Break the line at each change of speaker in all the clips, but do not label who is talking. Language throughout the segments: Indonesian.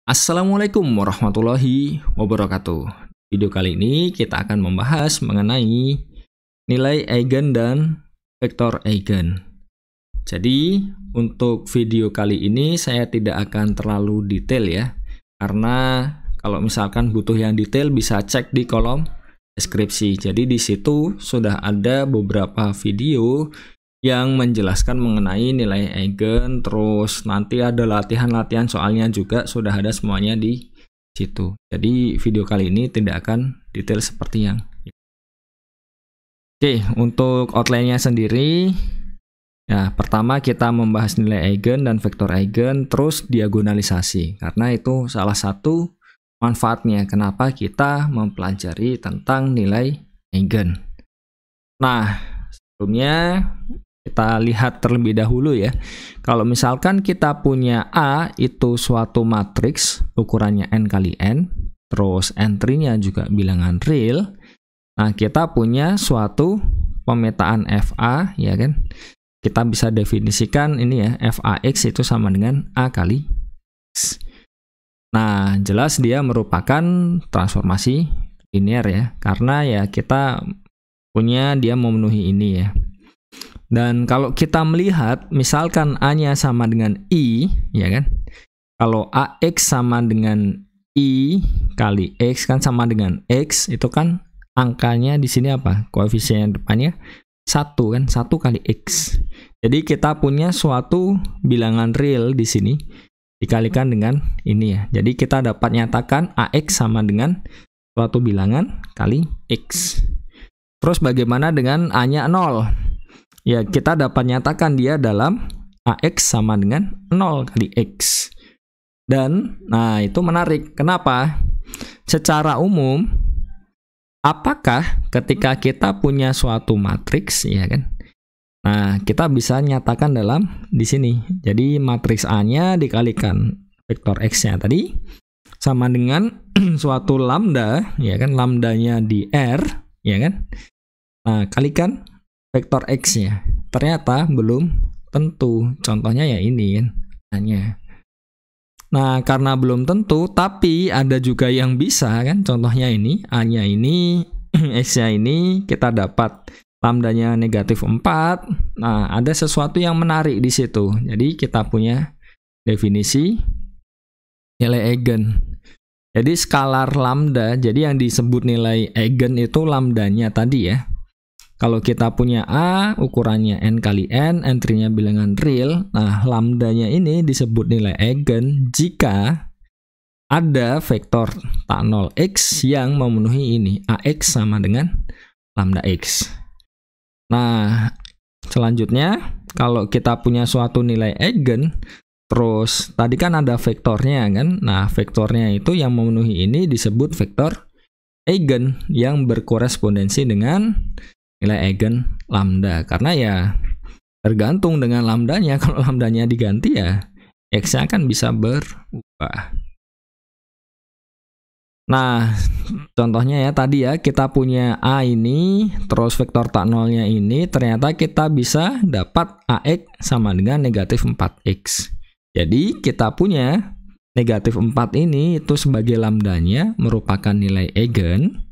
Assalamualaikum warahmatullahi wabarakatuh. Video kali ini kita akan membahas mengenai nilai eigen dan vektor eigen. Jadi untuk video kali ini saya tidak akan terlalu detail ya, karena kalau misalkan butuh yang detail bisa cek di kolom deskripsi. Jadi di situ sudah ada beberapa video yang menjelaskan mengenai nilai eigen, terus nanti ada latihan-latihan soalnya juga sudah ada semuanya di situ. Jadi video kali ini tidak akan detail seperti yang Oke, untuk outline-nya sendiri ya, pertama kita membahas nilai eigen dan vektor eigen, terus diagonalisasi, karena itu salah satu manfaatnya kenapa kita mempelajari tentang nilai eigen. Nah, sebelumnya kita lihat terlebih dahulu ya. Kalau misalkan kita punya A itu suatu matriks ukurannya n kali n, terus entry-nya juga bilangan real. Nah, kita punya suatu pemetaan FA ya kan. Kita bisa definisikan ini ya, FAX itu sama dengan A kali X. Nah, jelas dia merupakan transformasi linear ya, karena ya kita punya dia memenuhi ini ya. Dan kalau kita melihat misalkan A-nya sama dengan I, ya kan? Kalau AX sama dengan I kali X kan sama dengan X, itu kan angkanya di sini apa? Koefisien depannya 1 kan, 1 kali X. Jadi kita punya suatu bilangan real di sini dikalikan dengan ini ya. Jadi kita dapat nyatakan AX sama dengan suatu bilangan kali X. Terus bagaimana dengan A-nya 0? Ya, kita dapat nyatakan dia dalam AX sama dengan 0 kali X. Dan, nah itu menarik. Kenapa? Secara umum, apakah ketika kita punya suatu matriks, ya kan? Nah, kita bisa nyatakan dalam di sini. Jadi, matriks A-nya dikalikan vektor X-nya tadi, sama dengan suatu lambda, ya kan? Lambdanya di R, ya kan? Nah, kalikan vektor X-nya. Ternyata belum tentu. Contohnya ya ini kan, A-nya. Nah, karena belum tentu, tapi ada juga yang bisa kan. Contohnya ini, A-nya ini, X-nya ini, kita dapat lambdanya negatif 4. Nah, ada sesuatu yang menarik di situ. Jadi, kita punya definisi nilai eigen. Jadi, skalar lambda, jadi yang disebut nilai eigen itu lambdanya tadi ya. Kalau kita punya A, ukurannya n kali n, entry-nya bilangan real, nah lambdanya ini disebut nilai eigen jika ada vektor tak 0x yang memenuhi ini, AX sama dengan lambda X. Nah, selanjutnya, kalau kita punya suatu nilai eigen, terus tadi kan ada vektornya kan, nah vektornya itu yang memenuhi ini disebut vektor eigen yang berkorespondensi dengan nilai eigen lambda, karena ya tergantung dengan lambdanya. Kalau lambdanya diganti ya X-nya kan bisa berubah. Nah, contohnya ya tadi ya, kita punya A ini, terus vektor tak nolnya ini, ternyata kita bisa dapat AX sama dengan negatif 4X. Jadi kita punya negatif 4 ini itu sebagai lambdanya merupakan nilai eigen,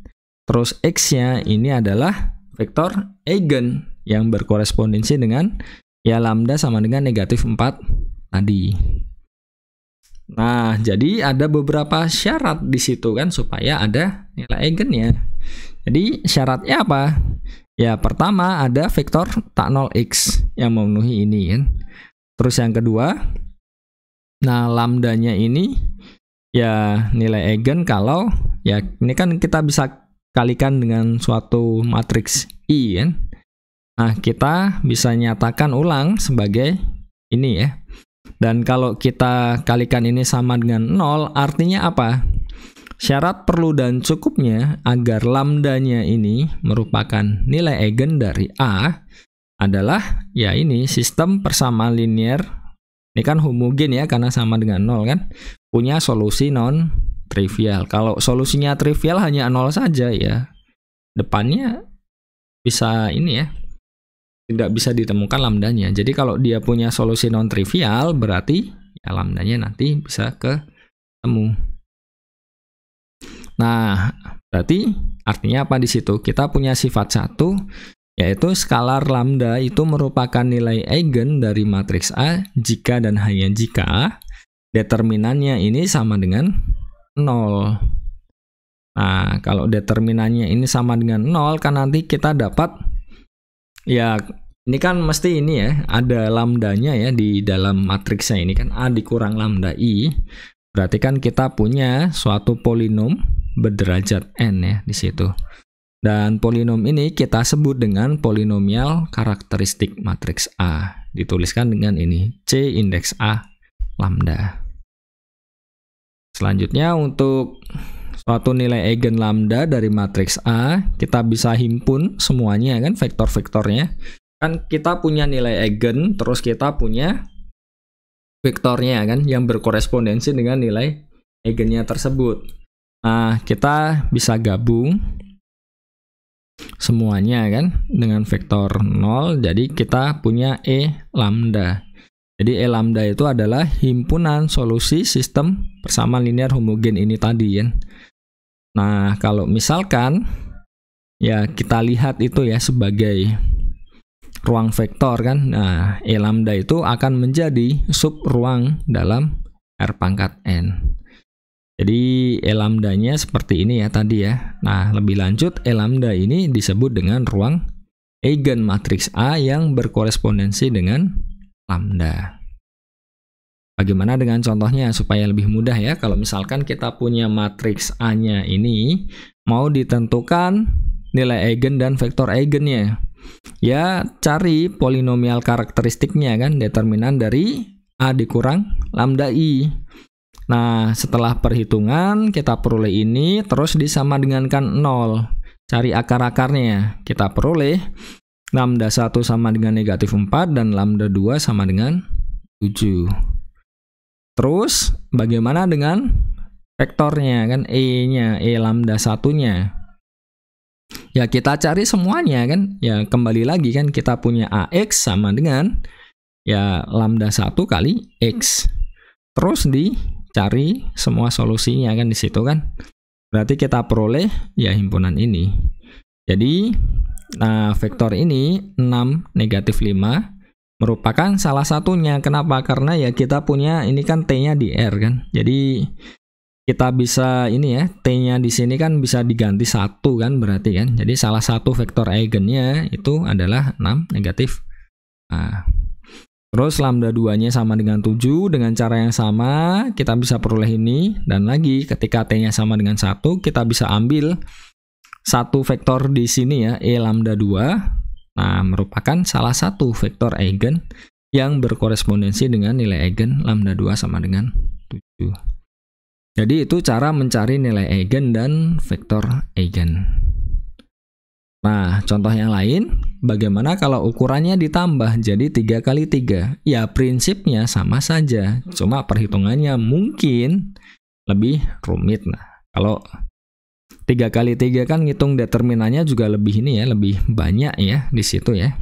terus X-nya ini adalah vektor eigen yang berkorespondensi dengan ya lambda sama dengan negatif 4 tadi. Nah, jadi ada beberapa syarat di situ kan supaya ada nilai eigennya. Jadi syaratnya apa? Ya, pertama ada vektor tak 0x yang memenuhi ini kan. Terus yang kedua, nah lambdanya ini ya nilai eigen kalau ya ini kan kita bisa kalikan dengan suatu matriks I kan. Nah, kita bisa nyatakan ulang sebagai ini ya. Dan kalau kita kalikan ini sama dengan 0, artinya apa? Syarat perlu dan cukupnya agar lambdanya ini merupakan nilai eigen dari A adalah ya ini sistem persamaan linear. Ini kan homogen ya karena sama dengan 0 kan. Punya solusi non trivial. Kalau solusinya trivial hanya 0 saja ya, depannya bisa ini ya, tidak bisa ditemukan lambdanya. Jadi kalau dia punya solusi non trivial berarti ya lambdanya nanti bisa ke temu. Nah, berarti artinya apa di situ? Kita punya sifat satu, yaitu skalar lambda itu merupakan nilai eigen dari matriks A jika dan hanya jika determinannya ini sama dengan 0. Nah, kalau determinannya ini sama dengan 0, kan nanti kita dapat, ya ini kan mesti ini ya, ada lambdanya ya di dalam matriksnya ini kan A dikurang lambda I. Berarti kan kita punya suatu polinom berderajat n ya di situ. Dan polinom ini kita sebut dengan polinomial karakteristik matriks A. Dituliskan dengan ini, C indeks A lambda. Selanjutnya untuk suatu nilai eigen lambda dari matriks A, kita bisa himpun semuanya kan, vektor-vektornya. Kan kita punya nilai eigen, terus kita punya vektornya kan, yang berkorespondensi dengan nilai eigennya tersebut. Nah, kita bisa gabung semuanya kan dengan vektor 0, jadi kita punya E lambda. Jadi E lambda itu adalah himpunan solusi sistem persamaan linear homogen ini tadi kan. Nah, kalau misalkan ya kita lihat itu ya sebagai ruang vektor kan. Nah, E lambda itu akan menjadi sub ruang dalam R pangkat n. Jadi E lambdanya seperti ini ya tadi ya. Nah, lebih lanjut E lambda ini disebut dengan ruang eigen matriks A yang berkorespondensi dengan lambda. Bagaimana dengan contohnya supaya lebih mudah ya? Kalau misalkan kita punya matriks A-nya ini mau ditentukan nilai eigen dan vektor eigennya. Ya, cari polinomial karakteristiknya kan, determinan dari A dikurang lambda I. Nah, setelah perhitungan kita peroleh ini, terus disama dengankan 0. Cari akar-akarnya. Kita peroleh lambda 1 sama dengan negatif 4 dan lambda 2 sama dengan 7. Terus bagaimana dengan vektornya kan, E-nya, E lambda 1-nya? Ya kita cari semuanya kan. Ya kembali lagi kan, kita punya AX sama dengan ya lambda 1 kali X. Terus dicari semua solusinya kan di situ kan. Berarti kita peroleh ya himpunan ini. Jadi nah vektor ini 6 negatif 5 merupakan salah satunya. Kenapa? Karena ya kita punya ini kan T-nya di R kan. Jadi kita bisa ini ya, T-nya di sini kan bisa diganti 1 kan berarti kan. Jadi salah satu vektor eigennya itu adalah 6 negatif. Nah, terus lambda 2-nya sama dengan 7, dengan cara yang sama kita bisa peroleh ini. Dan lagi ketika T-nya sama dengan 1, kita bisa ambil satu vektor di sini ya, E lambda 2. Nah, merupakan salah satu vektor eigen yang berkorespondensi dengan nilai eigen lambda 2 sama dengan 7. Jadi itu cara mencari nilai eigen dan vektor eigen. Nah, contoh yang lain, bagaimana kalau ukurannya ditambah jadi 3 kali 3? Ya, prinsipnya sama saja, cuma perhitungannya mungkin lebih rumit. Nah, kalau 3 kali 3 kan ngitung determinannya juga lebih ini ya, lebih banyak ya di situ ya.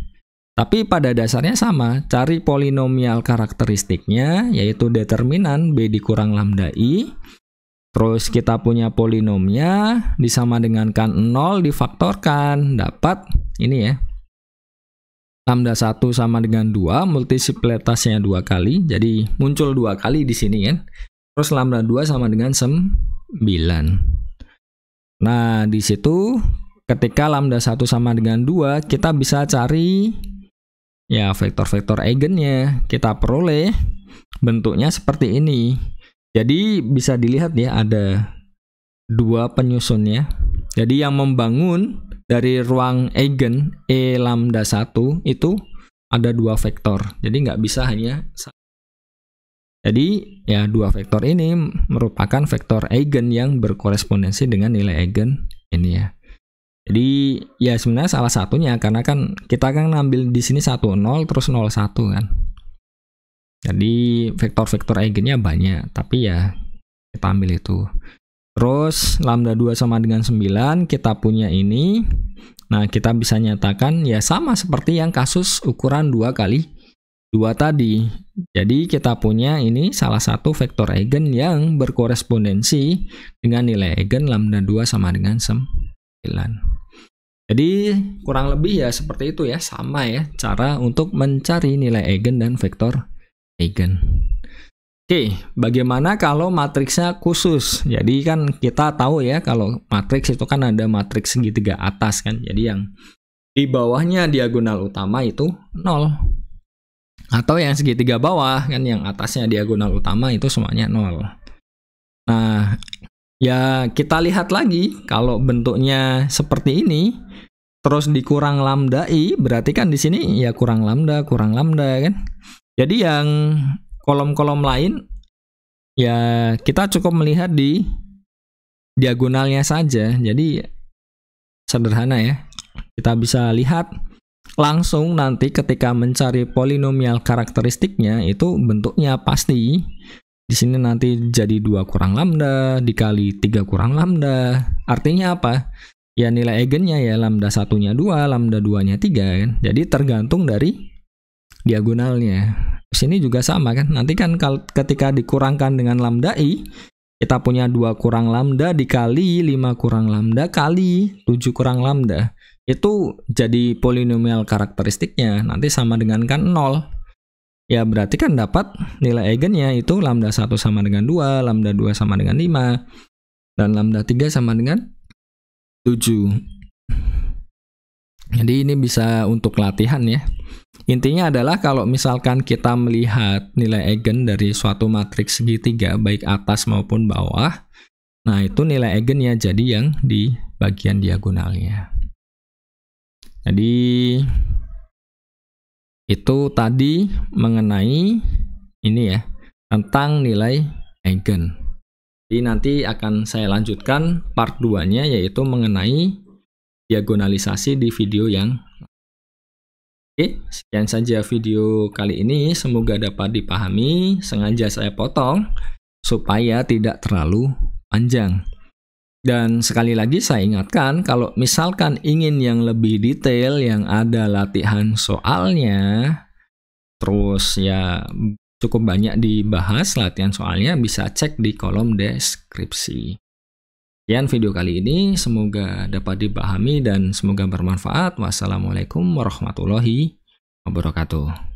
Tapi pada dasarnya sama, cari polinomial karakteristiknya, yaitu determinan B dikurang lambda I. Terus kita punya polinomnya, disama dengankan 0, difaktorkan, dapat ini ya. Lambda 1 sama dengan 2, multiplitasnya 2 kali, jadi muncul 2 kali di sini kan. Terus lambda 2 sama dengan 9. Nah, di situ ketika lambda 1 sama dengan 2, kita bisa cari ya vektor-vektor eigennya. Kita peroleh bentuknya seperti ini. Jadi bisa dilihat ya, ada 2 penyusunnya. Jadi yang membangun dari ruang eigen E lambda 1 itu ada 2 vektor. Jadi nggak bisa hanya satu. Jadi ya 2 vektor ini merupakan vektor eigen yang berkorespondensi dengan nilai eigen ini ya. Jadi ya sebenarnya salah satunya, karena kan kita kan ngambil di sini 1 0 terus 0 1 kan. Jadi vektor-vektor eigennya banyak, tapi ya kita ambil itu. Terus lambda 2 sama dengan 9, kita punya ini. Nah, kita bisa nyatakan ya sama seperti yang kasus ukuran 2 kali tadi. Jadi kita punya ini salah satu vektor eigen yang berkorespondensi dengan nilai eigen lambda 2 sama dengan 9. Jadi kurang lebih ya seperti itu ya, sama ya cara untuk mencari nilai eigen dan vektor eigen. Oke, bagaimana kalau matriksnya khusus? Jadi kan kita tahu ya kalau matriks itu kan ada matriks segitiga atas kan. Jadi yang di bawahnya diagonal utama itu 0. Atau yang segitiga bawah kan, yang atasnya diagonal utama itu semuanya 0. Nah, ya kita lihat lagi kalau bentuknya seperti ini terus dikurang lambda i, berarti kan di sini ya kurang lambda kan. Jadi yang kolom-kolom lain ya kita cukup melihat di diagonalnya saja. Jadi sederhana ya. Kita bisa lihat langsung nanti ketika mencari polinomial karakteristiknya itu bentuknya pasti di sini nanti jadi 2 kurang lambda dikali 3 kurang lambda. Artinya apa? Ya nilai eigennya ya lambda 1-nya 2, lambda 2-nya 3 kan. Jadi tergantung dari diagonalnya. Sini juga sama kan. Nanti kan ketika dikurangkan dengan lambda i, kita punya 2 kurang lambda dikali 5 kurang lambda kali 7 kurang lambda. Itu jadi polinomial karakteristiknya. Nanti sama dengan kan 0. Ya berarti kan dapat nilai eigennya itu lambda 1 sama dengan 2, lambda 2 sama dengan 5, dan lambda 3 sama dengan 7. Jadi ini bisa untuk latihan ya. Intinya adalah kalau misalkan kita melihat nilai eigen dari suatu matriks segitiga baik atas maupun bawah, nah itu nilai eigennya jadi yang di bagian diagonalnya. Jadi itu tadi mengenai ini ya, tentang nilai eigen. Jadi nanti akan saya lanjutkan part 2-nya yaitu mengenai diagonalisasi di video yang Oke, sekian saja video kali ini. Semoga dapat dipahami. Sengaja saya potong supaya tidak terlalu panjang. Dan sekali lagi saya ingatkan, kalau misalkan ingin yang lebih detail, yang ada latihan soalnya, terus ya cukup banyak dibahas latihan soalnya, bisa cek di kolom deskripsi. Sekian video kali ini, semoga dapat dipahami dan semoga bermanfaat. Wassalamualaikum warahmatullahi wabarakatuh.